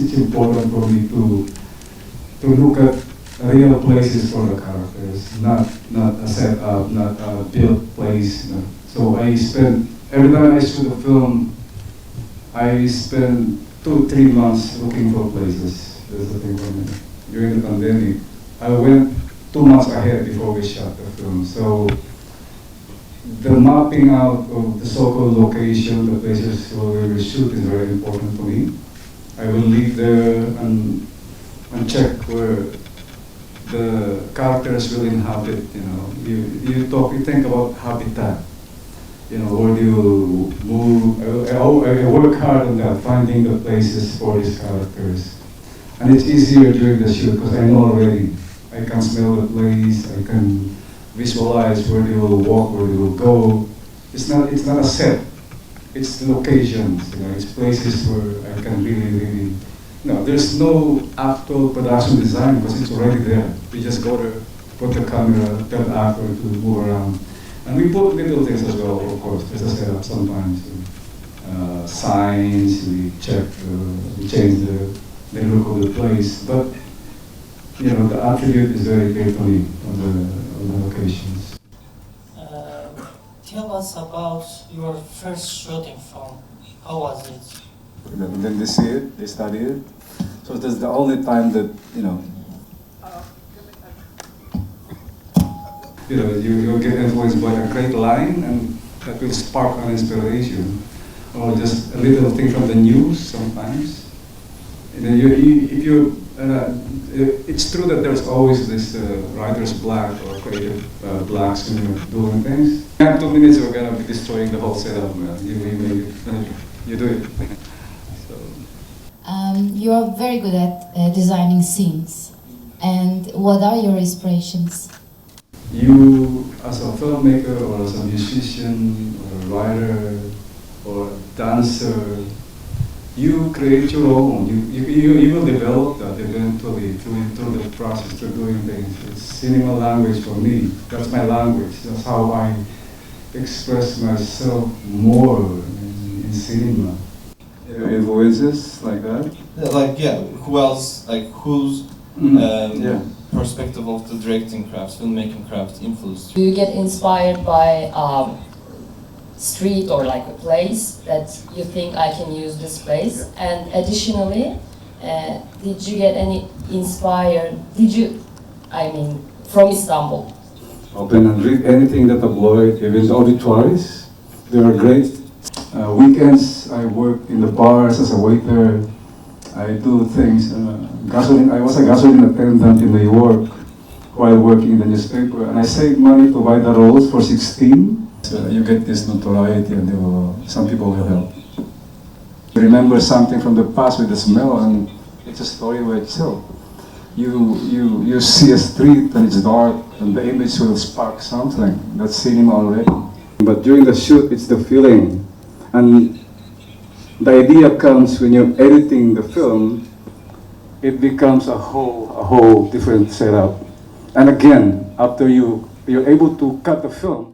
it's important for me to look at real places for the characters, not a setup, not a built place. You know. So I spend, every time I shoot a film, I spend 2-3 months looking for places. That's the thing for me. During the pandemic, I went 2 months ahead before we shot the film. So the mapping out of the so-called location, the places where we will shoot is very important for me. I will leave there and check where the characters will inhabit. You know, you think about habitat. You know, where do you move? I work hard on that, finding the places for these characters, and it's easier during the shoot because I know already. I can smell the place. I can visualize where they will walk, where they will go. It's not a set. It's the locations. You know, it's places where I can really. No, there's no actual production design because it's already there. We just go there, put the camera, tell the actor to move around. And we put little things as well, of course. There's a setup sometimes. Signs, we check, we change the look of the place. But, you know, the attribute is very clear to me on the locations. Tell us about your first shooting film. How was it? Then they see it, they study it. So that's the only time that, you know, you get influenced by a great line and that will spark an inspiration. Or just a little thing from the news sometimes. You know, it's true that there's always this writer's block or creative blocks when you're doing things. In 2 minutes you're gonna be destroying the whole setup, man. You do it. So. You are very good at designing scenes. And what are your inspirations? You, as a filmmaker or as a musician or a writer or a dancer, you create your own. You will develop that eventually through the process, through doing things. It's cinema language for me. That's my language. That's how I express myself more in cinema. Influences like that? Who else, whose perspective of the directing craft, filmmaking craft influenced Do you get inspired by street or like a place that you think I can use this place? And additionally, did you get any inspired, from Istanbul? Open and read anything that tabloid, even the obituaries. They are great. Weekends, I work in the bars as a waiter. I do things. I was a gasoline attendant in New York while working in the newspaper, and I saved money to buy the rolls for 16. So you get this notoriety, and some people will help. You remember something from the past with the smell, and it's a story by itself. You see a street and it's dark, and the image will spark something. That's cinema already. But during the shoot, it's the feeling, and the idea comes when you're editing the film. It becomes a whole different setup. And again, after you're able to cut the film.